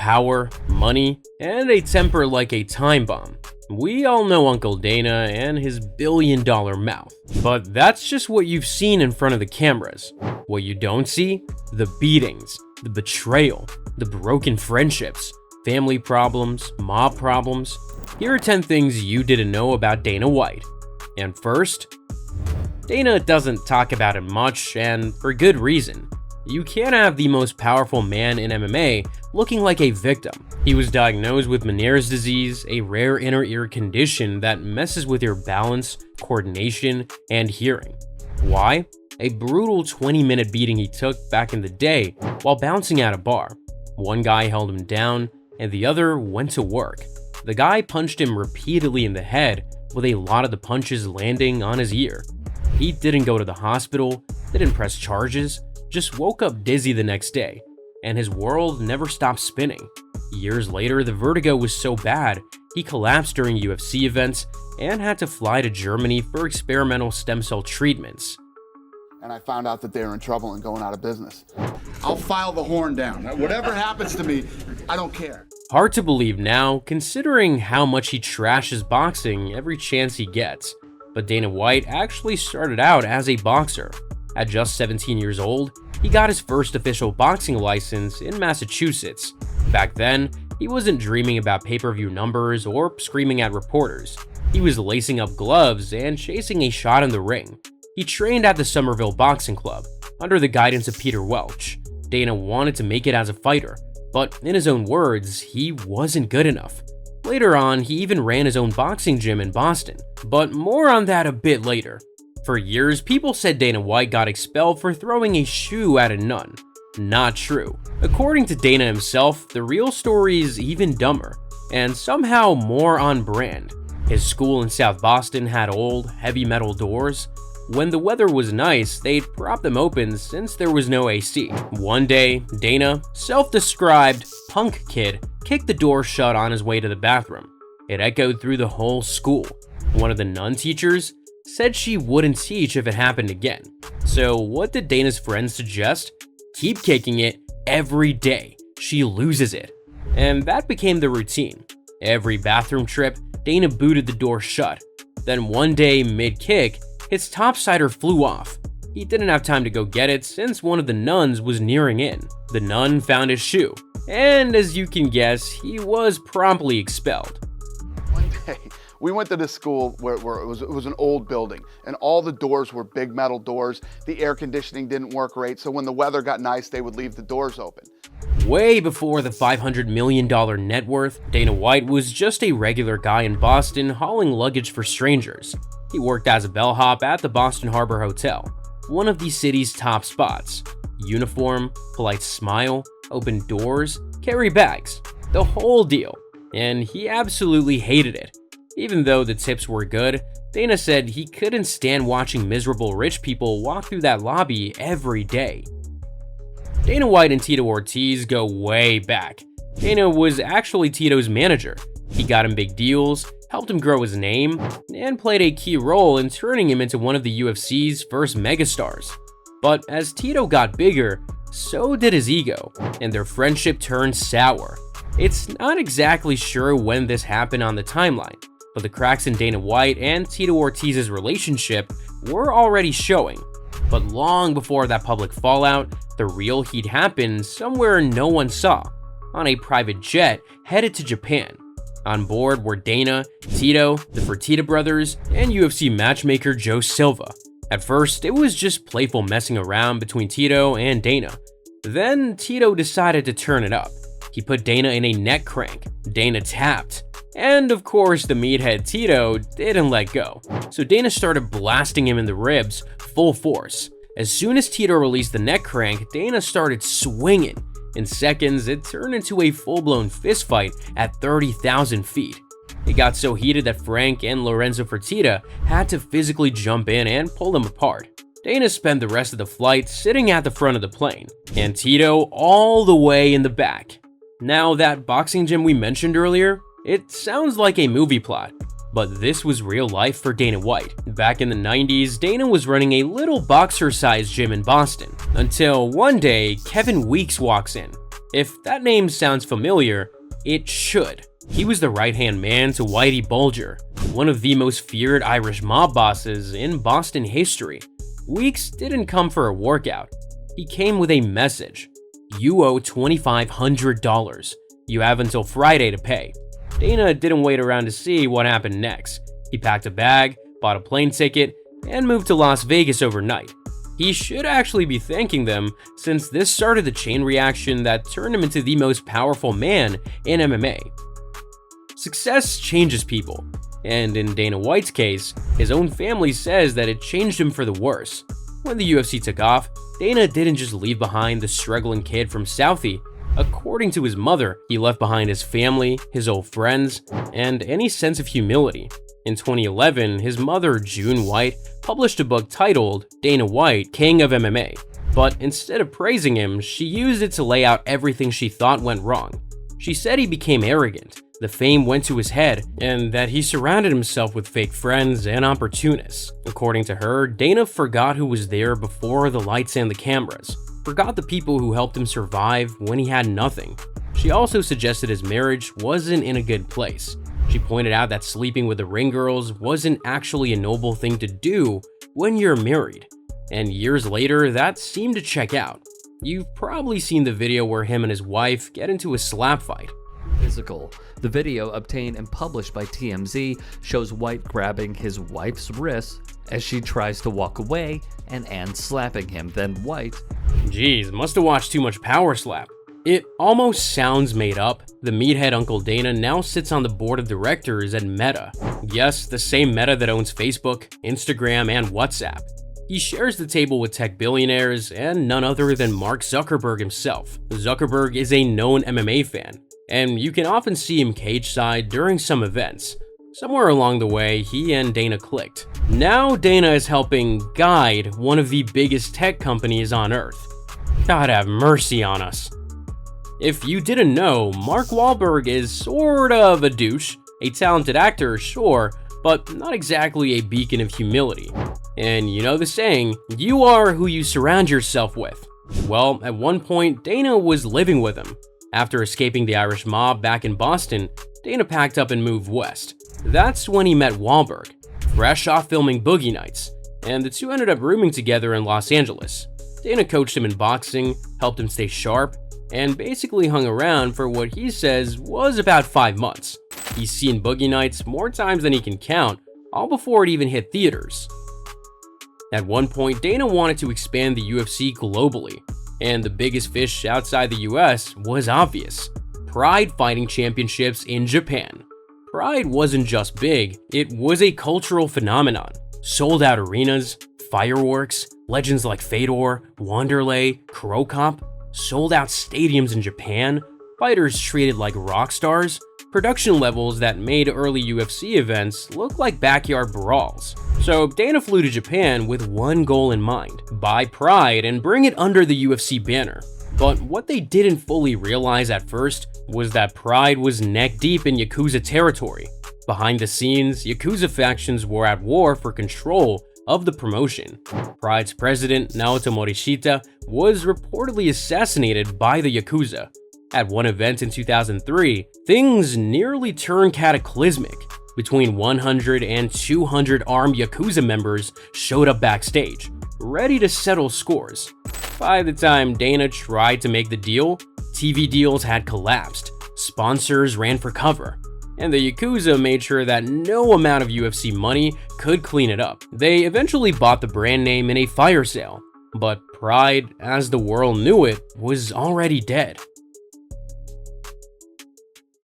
power, money, and a temper like a time bomb. We all know Uncle Dana and his billion-dollar mouth, but that's just what you've seen in front of the cameras. What you don't see? The beatings, the betrayal, the broken friendships, family problems, mob problems. Here are 10 things you didn't know about Dana White. And first, Dana doesn't talk about it much, and for good reason. You can't have the most powerful man in MMA looking like a victim. He was diagnosed with Meniere's disease, a rare inner ear condition that messes with your balance, coordination, and hearing. Why? A brutal 20-minute beating he took back in the day while bouncing at a bar. One guy held him down, and the other went to work. The guy punched him repeatedly in the head, with a lot of the punches landing on his ear. He didn't go to the hospital, didn't press charges, just woke up dizzy the next day, and his world never stopped spinning. Years later, the vertigo was so bad, he collapsed during UFC events and had to fly to Germany for experimental stem cell treatments. And I found out that they were in trouble and going out of business. I'll file the horn down. Whatever happens to me, I don't care. Hard to believe now, considering how much he trashes boxing every chance he gets. But Dana White actually started out as a boxer. At just 17 years old, he got his first official boxing license in Massachusetts. Back then, he wasn't dreaming about pay-per-view numbers or screaming at reporters. He was lacing up gloves and chasing a shot in the ring. He trained at the Somerville Boxing Club, under the guidance of Peter Welch. Dana wanted to make it as a fighter, but in his own words, he wasn't good enough. Later on, he even ran his own boxing gym in Boston, but more on that a bit later. For years, people said Dana White got expelled for throwing a shoe at a nun. Not true. According to Dana himself, the real story is even dumber, and somehow more on brand. His school in South Boston had old, heavy metal doors. When the weather was nice, they'd prop them open since there was no AC. One day, Dana, self-described punk kid, kicked the door shut on his way to the bathroom. It echoed through the whole school. One of the nun teachers said she wouldn't teach if it happened again. So what did Dana's friends suggest? Keep kicking it every day. She loses it. And that became the routine. Every bathroom trip, Dana booted the door shut. Then one day, mid-kick, his topsider flew off. He didn't have time to go get it since one of the nuns was nearing in. The nun found his shoe, and as you can guess, he was promptly expelled. One day, we went to this school where it was an old building, and all the doors were big metal doors. The air conditioning didn't work right, so when the weather got nice, they would leave the doors open. Way before the $500 million net worth, Dana White was just a regular guy in Boston hauling luggage for strangers. He worked as a bellhop at the Boston Harbor Hotel, one of the city's top spots. Uniform, polite smile, open doors, carry bags, the whole deal. And he absolutely hated it. Even though the tips were good, Dana said he couldn't stand watching miserable rich people walk through that lobby every day. Dana White and Tito Ortiz go way back. Dana was actually Tito's manager. He got him big deals, helped him grow his name, and played a key role in turning him into one of the UFC's first megastars. But as Tito got bigger, so did his ego, and their friendship turned sour. It's not exactly sure when this happened on the timeline, but the cracks in Dana White and Tito Ortiz's relationship were already showing. But long before that public fallout, the real heat happened somewhere no one saw, on a private jet headed to Japan. On board were Dana, Tito, the Fertitta brothers, and UFC matchmaker Joe Silva. At first, it was just playful messing around between Tito and Dana. Then Tito decided to turn it up. He put Dana in a neck crank. Dana tapped. And of course, the meathead Tito didn't let go. So Dana started blasting him in the ribs full force. As soon as Tito released the neck crank, Dana started swinging. In seconds, it turned into a full-blown fistfight at 30,000 feet. It got so heated that Frank and Lorenzo Fertitta had to physically jump in and pull them apart. Dana spent the rest of the flight sitting at the front of the plane, and Tito all the way in the back. Now, that boxing gym we mentioned earlier, it sounds like a movie plot, but this was real life for Dana White. Back in the 90s, Dana was running a little boxer-sized gym in Boston, until one day, Kevin Weeks walks in. If that name sounds familiar, it should. He was the right-hand man to Whitey Bulger, one of the most feared Irish mob bosses in Boston history. Weeks didn't come for a workout. He came with a message. You owe $2,500. You have until Friday to pay. Dana didn't wait around to see what happened next. He packed a bag, bought a plane ticket, and moved to Las Vegas overnight. He should actually be thanking them, since this started the chain reaction that turned him into the most powerful man in MMA. Success changes people, and in Dana White's case, his own family says that it changed him for the worse. When the UFC took off, Dana didn't just leave behind the struggling kid from Southie. According to his mother, he left behind his family, his old friends, and any sense of humility. In 2011, his mother, June White, published a book titled Dana White, King of MMA. But instead of praising him, she used it to lay out everything she thought went wrong. She said he became arrogant, the fame went to his head, and that he surrounded himself with fake friends and opportunists. According to her, Dana forgot who was there before the lights and the cameras, forgot the people who helped him survive when he had nothing. She also suggested his marriage wasn't in a good place. She pointed out that sleeping with the ring girls wasn't actually a noble thing to do when you're married. And years later, that seemed to check out. You've probably seen the video where him and his wife get into a slap fight. Physical. The video, obtained and published by TMZ, shows White grabbing his wife's wrist as she tries to walk away and Ann slapping him, then White. Geez, must have watched too much Power Slap. It almost sounds made up. The meathead Uncle Dana now sits on the board of directors at Meta. Yes, the same Meta that owns Facebook, Instagram, and WhatsApp. He shares the table with tech billionaires and none other than Mark Zuckerberg himself. Zuckerberg is a known MMA fan, and you can often see him cage side during some events. Somewhere along the way, he and Dana clicked. Now Dana is helping guide one of the biggest tech companies on earth. God have mercy on us. If you didn't know, Mark Wahlberg is sort of a douche, a talented actor, sure, but not exactly a beacon of humility. And you know the saying, you are who you surround yourself with. Well, at one point, Dana was living with him. After escaping the Irish mob back in Boston, Dana packed up and moved west. That's when he met Wahlberg, fresh off filming Boogie Nights, and the two ended up rooming together in Los Angeles. Dana coached him in boxing, helped him stay sharp, and basically hung around for what he says was about 5 months. He's seen Boogie Nights more times than he can count, all before it even hit theaters. At one point, Dana wanted to expand the UFC globally, and the biggest fish outside the US was obvious: Pride Fighting Championships in Japan. Pride wasn't just big, it was a cultural phenomenon. Sold out arenas, fireworks, legends like Fedor, Wanderlei, Cro Cop, sold out stadiums in Japan, fighters treated like rock stars, production levels that made early UFC events look like backyard brawls. So Dana flew to Japan with one goal in mind: buy Pride and bring it under the UFC banner. But what they didn't fully realize at first was that Pride was neck deep in Yakuza territory. Behind the scenes, Yakuza factions were at war for control of the promotion. Pride's president, Naoto Morishita, was reportedly assassinated by the Yakuza. At one event in 2003, things nearly turned cataclysmic. Between 100 and 200 armed Yakuza members showed up backstage, ready to settle scores. By the time Dana tried to make the deal, TV deals had collapsed, sponsors ran for cover, and the Yakuza made sure that no amount of UFC money could clean it up. They eventually bought the brand name in a fire sale, but Pride, as the world knew it, was already dead.